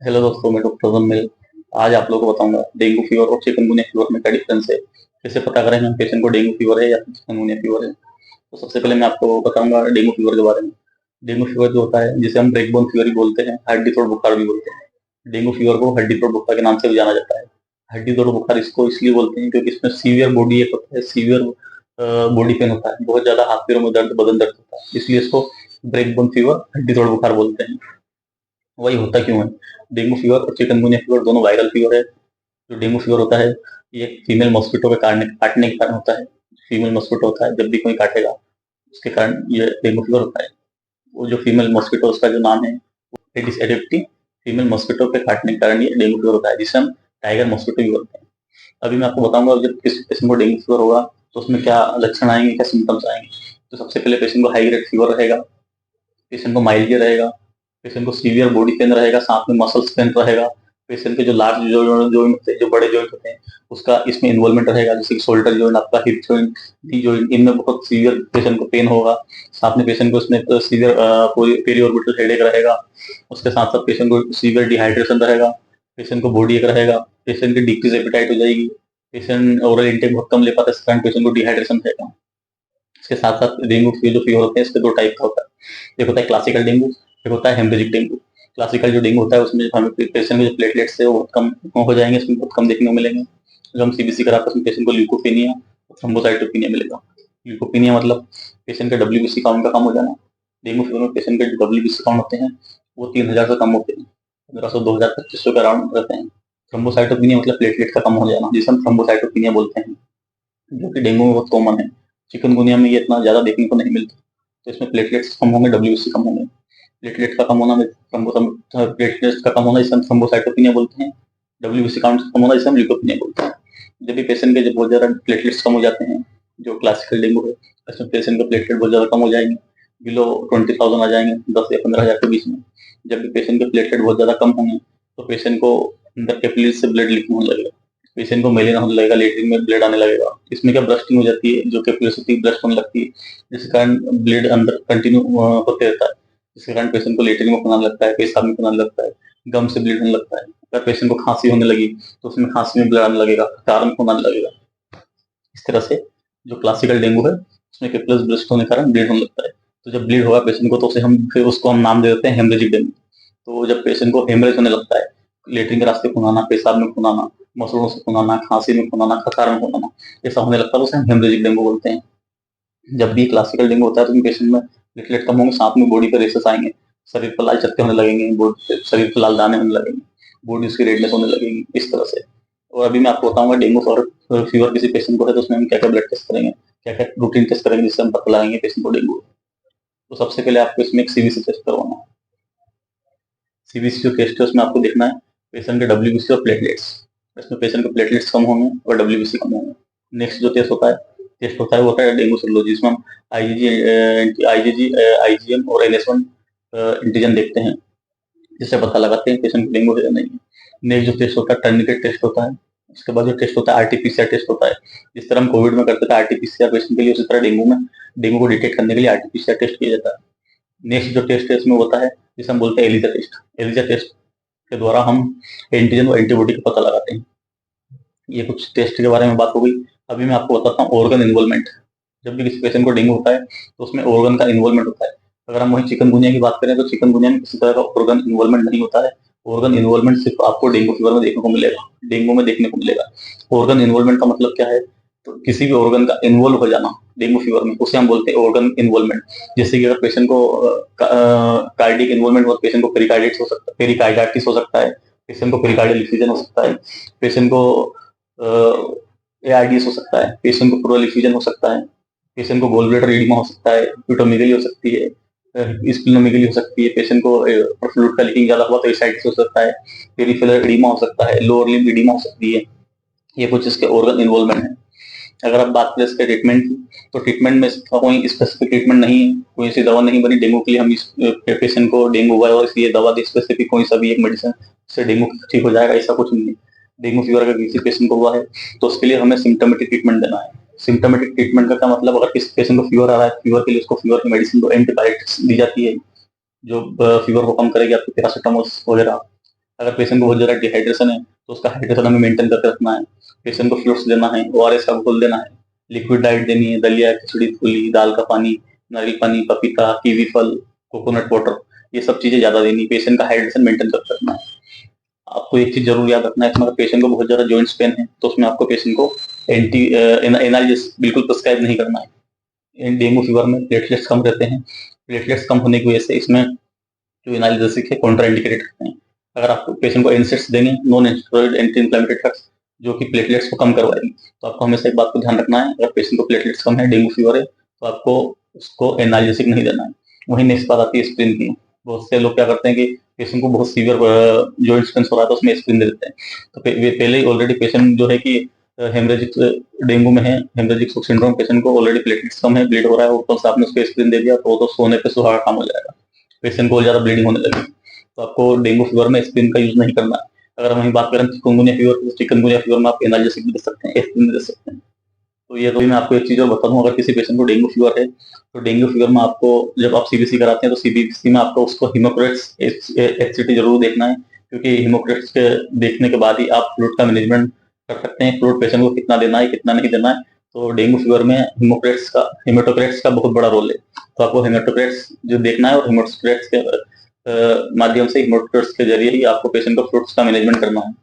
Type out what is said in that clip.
Hello दोस्तों, मैं doctor जम्मिल। आज आप लोगों को बताऊंगा डेंगू फीवर और चिकनगुनिया फीवर में क्या डिफरेंस है। कैसे पता करें हम पेशेंट को डेंगू फीवर है या फिर चिकनगुनिया फीवर है। तो सबसे पहले मैं आपको बताऊंगा डेंगू फीवर के बारे में। डेंगू फीवर जो होता है जिसे हम ब्रेकबोन फीवर भी बोलते हैं, हड्डी तोड़ बुखार भी बोलते हैं। डेंगू फीवर को हड्डी तोड़ बुखार के नाम से भी जाना जाता है। हड्डी तोड़ बुखार इसको इसलिए बोलते हैं क्योंकि इसमें सीवियर बॉडी एक होता है, सीवियर बॉडी पेन होता है, बहुत ज्यादा हाथ पैरों में दर्द, बदन दर्द होता है, इसलिए इसको ब्रेकबोन फीवर, हड्डी तोड़ बुखार बोलते हैं। वही होता क्यों है? डेंगू फीवर और चिकनगुनिया फीवर दोनों वायरल फीवर है। जो डेंगू फीवर होता है ये फीमेल मॉस्किटो के काटने के कारण होता है। फीमेल मॉस्किटो होता है, जब भी कोई काटेगा उसके कारण ये डेंगू फीवर होता है। वो जो फीमेल मॉस्किटो, उसका जो नाम है एडिस एडिप्टी, फीमेल मॉस्किटो के काटने के कारण ये डेंगू फीवर होता है, जिसे हम टाइगर मॉस्किटो भी बोलते हैं। अभी मैं आपको बताऊंगा जब किसी पेशेंट को डेंगू फीवर होगा तो उसमें क्या लक्षण आएंगे, क्या सिम्टम्स आएंगे। तो सबसे पहले पेशेंट को हाई ग्रेड फीवर रहेगा, पेशेंट को माइल्डिया रहेगा, पेशेंट को सीवियर बॉडी पेन रहेगा, साथ में मसल्स पेन रहेगा। पेशेंट के जो लार्ज जॉइंट होते हैं, जो बड़े जॉइंट होते हैं, उसका इसमें इन्वॉल्वमेंट रहेगा, जैसे कि शोल्डर जॉइंट, आपका हिप जॉइंट, नी जॉइंट, इनमें बहुत सीवियर पेशेंट को पेन होगा। साथ में पेशेंट को इसमें सीवियर पेरिऑर्बिटल हेडेक रहेगा। उसके साथ साथ पेशेंट को सीवियर डिहाइड्रेशन रहेगा, पेशेंट को बॉडी एक रहेगा, पेशेंट की डिक्रीज एपेटाइट हो जाएगी, पेशेंट ओरल इंटेक बहुत कम ले पाता है, इस कारण पेशेंट को डिहाइड्रेशन रहेगा। इसके साथ साथ डेंगू के जो फीवर होते हैं इसके दो टाइप का होता है। एक होता है क्लासिकल डेंगू, एक होता है हेमरेजिक डेंगू। क्लासिकल जो डेंगू होता है उसमें हमें पेशेंट के जो प्लेटलेट्स है वो बहुत कम हो जाएंगे, इसमें बहुत कम देखने को मिलेंगे। जो हम सीबीसी कराते हैं उसमें पेशेंट को ल्यूकोपेनिया और थ्रोम्बोसाइटोपेनिया मिलेगा। ल्यूकोपेनिया मतलब पेशेंट का डब्ल्यूबीसी काउंट का कम हो जाना। डेंगू फीवर में पेशेंट के जो डब्ल्यूबीसी काउंट होते हैं वो 3000 से कम होते हैं, 1500, 2000, 2500 के अराउंड रहते हैं। थ्रोम्बोसाइटोपेनिया मतलब प्लेटलेट का कम हो जाना, जिसे हम थ्रोम्बोसाइटोपेनिया बोलते हैं, जो कि डेंगू में बहुत कॉमन है। चिकनगुनिया में ये इतना ज़्यादा देखने को नहीं मिलता। तो इसमें प्लेटलेट्स कम होंगे, डब्ल्यूबीसी कम होंगे। प्लेटलेट का कम होना में प्लेटलेट्स का कम होना जिसे हम थ्रोम्बोसाइटोपिनिया बोलते हैं। डब्ल्यूबीसी काउंट कम होना जिसे हम ल्यूकोपिनिया बोलते हैं। जब भी पेशेंट के जब बहुत ज़्यादा प्लेटलेट्स कम हो जाते हैं, जो क्लासिकल डेंगू है, इसमें पेशेंट का प्लेटलेट बहुत ज़्यादा कम हो जाएंगे, बिलो 20,000 आ जाएंगे, 10 या 15,000 के बीच में। जब भी पेशेंट के प्लेटलेट बहुत ज़्यादा कम होंगे तो पेशेंट को अंदर कैपिलरीज से ब्लड लीकिंग होने लगेगा, पेशेंट को मेलेरिया होने लगेगा, लेटरिन में ब्लड आने लगेगा। इसमें क्या ब्रस्टिंग हो जाती है, जो कैपिलरीज होती है ब्रस्ट होने लगती है, जिसके कारण ब्लड अंदर कंटिन्यू होते रहता है, जिसके कारण पेशेंट को लेटरिन में खुनाने लगता है, पेशाब में खुनाने लगता है, गम से ब्लड होने लगता है। अगर पेशेंट को खांसी होने लगी तो उसमें खांसी में ब्लड आने लगेगा, कारण खून आने लगेगा। इस तरह से जो क्लासिकल डेंगू है उसमें कैपिलरीज ब्रस्ट होने के कारण ब्लीड होने लगता है। तो जब ब्लीड होगा पेशेंट को तो उसे हम फिर उसको हम नाम दे देते हैं हेमरेजिक डेंगू। तो जब पेशेंट को हेमरेज होने लगता है, लेटरिन के रास्ते खून आना, पेशाब में खून आना, मसूड़ों से खून आना, खांसी में खून आना, खकार में खून आना, ऐसा होने लगता है तो उसे हम हेमरेजिक डेंगू बोलते हैं। जब भी क्लासिकल डेंगू होता है तो पेशेंट में प्लेटलेट कम होंगे, साथ में बॉडी पे रेसेस आएंगे, शरीर पर लाल चट्टे होने लगेंगे, शरीर पर लाल दाने होने लगेंगे, बॉडी उसकी रेडनेस होने लगेगी, इस तरह से। और अभी मैं आपको बताऊंगा डेंगू और फीवर किसी पेशेंट को है तो उसमें हम क्या क्या ब्लड टेस्ट करेंगे, क्या क्या रूटीन टेस्ट करेंगे, जिससे हम पता लगाएंगे पेशेंट को डेंगू है। तो सबसे पहले आपको इसमें एक सीबीसी टेस्ट करवाना है। सीबीसी जो टेस्ट है उसमें आपको देखना है पेशेंट के डब्ल्यूबीसी और प्लेटलेट्स। इसमें पेशेंट के प्लेटलेट्स कम होंगे और डब्ल्यूबीसी कम होंगे। नेक्स्ट जो टेस्ट होता है वो होता है डेंगू सीरोलॉजी, जिसमें हम आईजीएम और एनएस1 एंटीजन देखते हैं, जिससे पता लगाते हैं पेशेंट को डेंगू है या नहीं। नेक्स्ट जो टेस्ट होता है टर्निकेट टेस्ट होता है। उसके बाद जो टेस्ट होता है आरटीपीसीआर टेस्ट होता है। जिस तरह हम कोविड में करते थे आरटीपीसीआर पेशेंट के लिए, उसी तरह डेंगू को डिटेक्ट करने के लिए आरटीपीसीआर टेस्ट किया जाता है। नेक्स्ट जो टेस्ट है इसमें होता है जिसे हम बोलते हैं एलिजा टेस्ट। एलिजा टेस्ट के द्वारा हम एंटीजन और एंटीबॉडी का पता लगाते हैं। ये कुछ टेस्ट के बारे में बात हो गई। अभी मैं आपको बताता हूँ ऑर्गन इन्वॉल्वमेंट। जब भी किसी पेशेंट को डेंगू होता है तो उसमें ऑर्गन का इन्वॉल्वमेंट होता है। अगर हम वही चिकनगुनिया की बात करें तो चिकनगुनिया में किसी तरह का ऑर्गन इन्वॉल्वमेंट नहीं होता है। ऑर्गन इन्वॉल्वमेंट सिर्फ आपको डेंगू फीवर में देखने को मिलेगा, डेंगू में देखने को मिलेगा। ऑर्गन इन्वॉल्वमेंट का मतलब क्या है? तो किसी भी ऑर्गन का इन्वॉल्व हो जाना डेंगू फीवर में, उसे हम बोलते हैं ऑर्गन इन्वॉल्वमेंट। जैसे कि अगर पेशेंट को कार्डियक इन्वॉल्वमेंट हो, पेशेंट को पेरिकार्डिटिस हो सकता है, पेरिकार्डाइटिस हो सकता है, पेशेंट को पेरिकार्डियल इफ्यूजन हो सकता है, पेशेंट को एआरडीएस हो सकता है, पेशेंट को प्लूरल इफ्यूजन हो सकता है, पेशेंट को गॉल ब्लैडर एडिमा हो सकता है, पिटोमेगली हो सकती है, स्प्लीनोमेगली हो सकती है, पेशेंट को फ्लूइड का लीकिंग ज्यादा हुआ तो एसाइटिस हो सकता है, पेरिफेरल एडिमा हो सकता है, लोअर लिम्ब एडिमा हो सकती है। ये कुछ इसके ऑर्गन इन्वॉल्वमेंट है। अगर आप बात करें इसके ट्रीटमेंट की, तो ट्रीटमेंट में इसका कोई स्पेसिफिक ट्रीटमेंट नहीं है, कोई ऐसी दवा नहीं बनी डेंगू के लिए हम इस पेशेंट को डेंगू हुआ है और इसलिए दवा दी स्पेसिफिक कोई सा भी एक मेडिसिन से डेंगू ठीक हो जाएगा, ऐसा कुछ नहीं है। डेंगू फीवर अगर किसी पेशेंट को हुआ है तो उसके लिए हमें सिम्टोमेटिक ट्रीटमेंट देना है। सिम्टोमेटिक ट्रीटमेंट का क्या मतलब? अगर किसी पेशेंट को फीवर आ रहा है, फीवर के लिए उसको फीवर की मेडिसिन, तो एंटीबायोटिक्स दी जाती है जो फीवर को कम करेगी, आपकी पैरासिटामोल वगैरह। अगर पेशेंट को बहुत ज़्यादा डिहाइड्रेशन है तो उसका हाइड्रेशन हमें मेंटेन करके रखना है। पेशेंट को फ्रूट्स देना है, ओआरएस का घोल देना है, लिक्विड डाइट देनी है, दलिया, खिचड़ी, फूली, दाल का पानी, नारियल पानी, पपीता, कीवी फल, कोकोनट वाटर, ये सब चीज़ें ज़्यादा देनी है। पेशेंट का हाइड्रेशन मेंटेन करके रखना है। आपको एक चीज़ ज़रूर याद रखना है, इसमें अगर पेशेंट को बहुत ज़्यादा जॉइंट्स पेन है तो उसमें आपको पेशेंट को एनालिसिस बिल्कुल प्रिस्क्राइब नहीं करना है। डेंगू फीवर में प्लेटलेट्स कम रहते हैं। प्लेटलेट्स कम होने की वजह से इसमें जो एनालिसिस है कॉन्ट्राइंडिकेटेड करते हैं। अगर आप पेशेंट को एनसेड्स देंगे, non steroid anti inflammatory drugs, जो कि प्लेटलेट्स को कम करवाएगी, तो आपको हमेशा एक बात को ध्यान रखना है, अगर पेशेंट को प्लेटलेट्स कम है, डेंगू फीवर है, तो आपको उसको एनालिसिस नहीं देना है। वहीं नेक्स्ट बात आती है एस्पिरिन की। बहुत से लोग क्या करते हैं कि पेशेंट को बहुत सीवियर जॉइंट पेन हो रहा है तो उसमें एस्पिरिन दे देते हैं। तो पहले ही ऑलरेडी पेशेंट जो है कि हेमरेजिक डेंगू में है, हेमरेजिक सिंड्रोम, पेशेंट को ऑलरेडी प्लेटलेट्स कम है, ब्लीड हो रहा है, ऊपर से आपने उसको एस्पिरिन दे दिया तो सोने पे सुहागा काम हो जाएगा, पेशेंट को ज़्यादा ब्लीडिंग होने लगी। तो आपको डेंगू फीवर में एस्पिरिन का यूज नहीं करना है। अगर हम वहीं बात करें चिकनगुनिया फीवर, तो चिकनगुनिया फीवर में आप एनाल्जेसिक भी दे सकते हैं, एस्पिरिन भी दे सकते हैं। तो ये तो मैं आपको एक चीज़ और बता दूं, अगर किसी पेशेंट को डेंगू फीवर है तो डेंगू फीवर में आपको जब आप सीबीसी कराते हैं तो सीबीसी में आपको उसको हिमोक्रेट्स एचसीटी जरूर देखना है, क्योंकि हिमोक्रेट्स के देखने के बाद ही आप फ्लूइड का मैनेजमेंट कर सकते हैं, फ्लूइड पेशेंट को कितना देना है कितना नहीं देना है। तो डेंगू फीवर में हिमोटोक्रेट्स का बहुत बड़ा रोल है। तो आपको हिमोटोक्रेट्स जो देखना है और हिमोटोक्रेट्स के माध्यम से, हिमोटोक्रेट्स के जरिए ही आपको पेशेंट को फ्लूइड्स का मैनेजमेंट करना है।